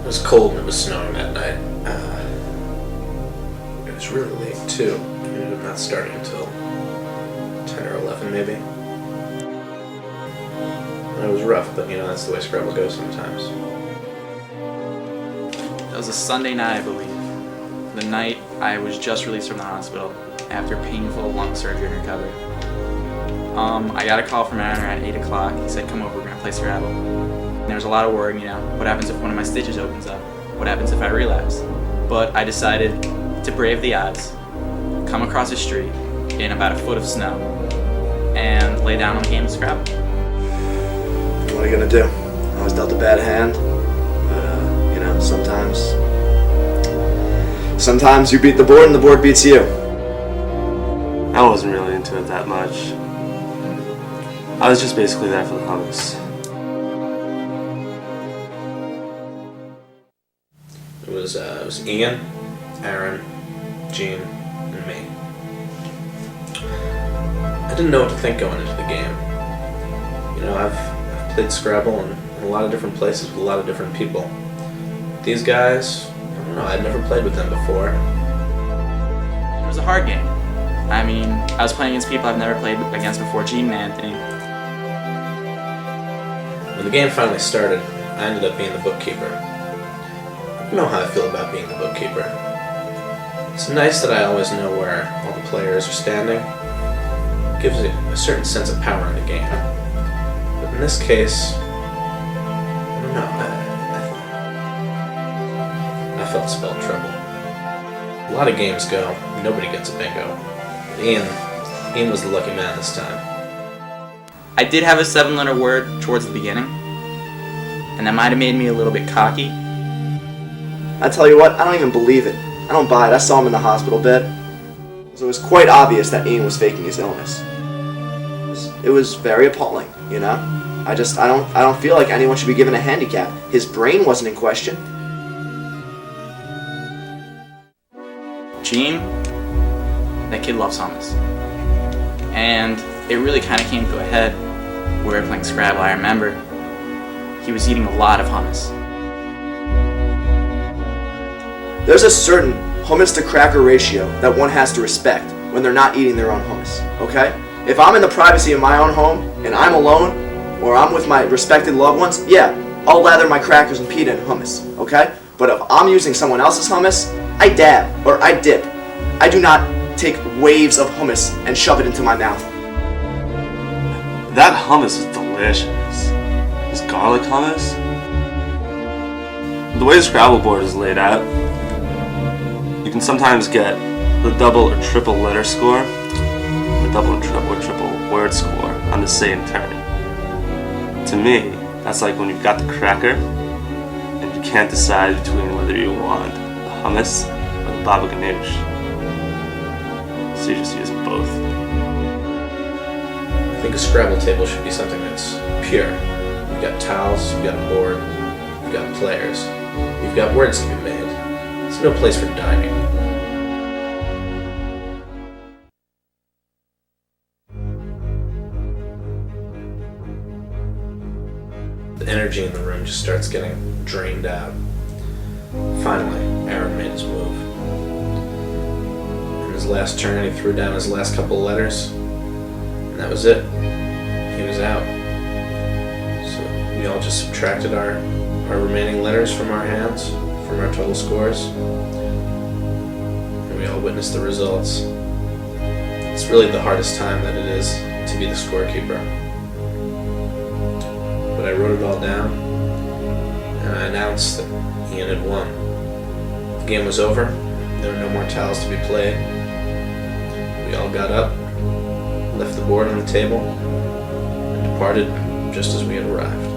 was cold and it was snowing that night. It was really late too. It ended up not starting until 10 or 11 maybe. And it was rough, but you know, that's the way Scrabble goes sometimes. That was a Sunday night, I believe. The night I was just released from the hospital after painful lung surgery and recovery. I got a call from Aaron at 8 o'clock. He said, come over, we're gonna play Scrabble. And there was a lot of worrying, you know, what happens if one of my stitches opens up? What happens if I relapse? But I decided to brave the odds, come across the street in about a foot of snow, and lay down on a game of Scrabble. What are you gonna do? I was dealt a bad hand, but you know, sometimes you beat the board and the board beats you. I wasn't really into it that much. I was just basically there for the hummus. It was Ian, Aaron, Gene, and me. I didn't know what to think going into the game. You know, I've played Scrabble in a lot of different places with a lot of different people. These guys, I don't know, I'd never played with them before. It was a hard game. I mean, I was playing against people I've never played against before, Gene and Anthony. When the game finally started, I ended up being the bookkeeper. You know how I feel about being the bookkeeper. It's nice that I always know where all the players are standing. It gives it a certain sense of power in the game. But in this case, I don't know, I felt spelled trouble. A lot of games go, nobody gets a bingo. But Ian was the lucky man this time. I did have a 7-letter word towards the beginning, and that might have made me a little bit cocky. I tell you what, I don't even believe it. I don't buy it. I saw him in the hospital bed. So it was quite obvious that Ian was faking his illness. It was very appalling, you know? I don't feel like anyone should be given a handicap. His brain wasn't in question. Gene, that kid loves hummus. And it really kind of came to a head. We were playing Scrabble, I remember. He was eating a lot of hummus. There's a certain hummus to cracker ratio that one has to respect when they're not eating their own hummus, okay? If I'm in the privacy of my own home and I'm alone, or I'm with my respected loved ones, yeah, I'll lather my crackers and pita in hummus, okay? But if I'm using someone else's hummus, I dab or I dip. I do not take waves of hummus and shove it into my mouth. That hummus is delicious. This garlic hummus. The way the Scrabble board is laid out, you can sometimes get the double or triple letter score, the double or triple word score on the same turn. To me, that's like when you've got the cracker and you can't decide between whether you want the hummus or the baba ganoush. So you just use both. I think a Scrabble table should be something that's pure. You've got tiles, you've got a board, you've got players, you've got words to be made. It's no place for dining. The energy in the room just starts getting drained out. Finally, Aaron made his move. In his last turn, he threw down his last couple of letters, and that was it. He was out. So we all just subtracted our remaining letters from our hands, from our total scores, and we all witnessed the results. It's really the hardest time that it is to be the scorekeeper. But I wrote it all down, and I announced that Ian had won. The game was over. There were no more tiles to be played. We all got up, left the board on the table, and departed just as we had arrived.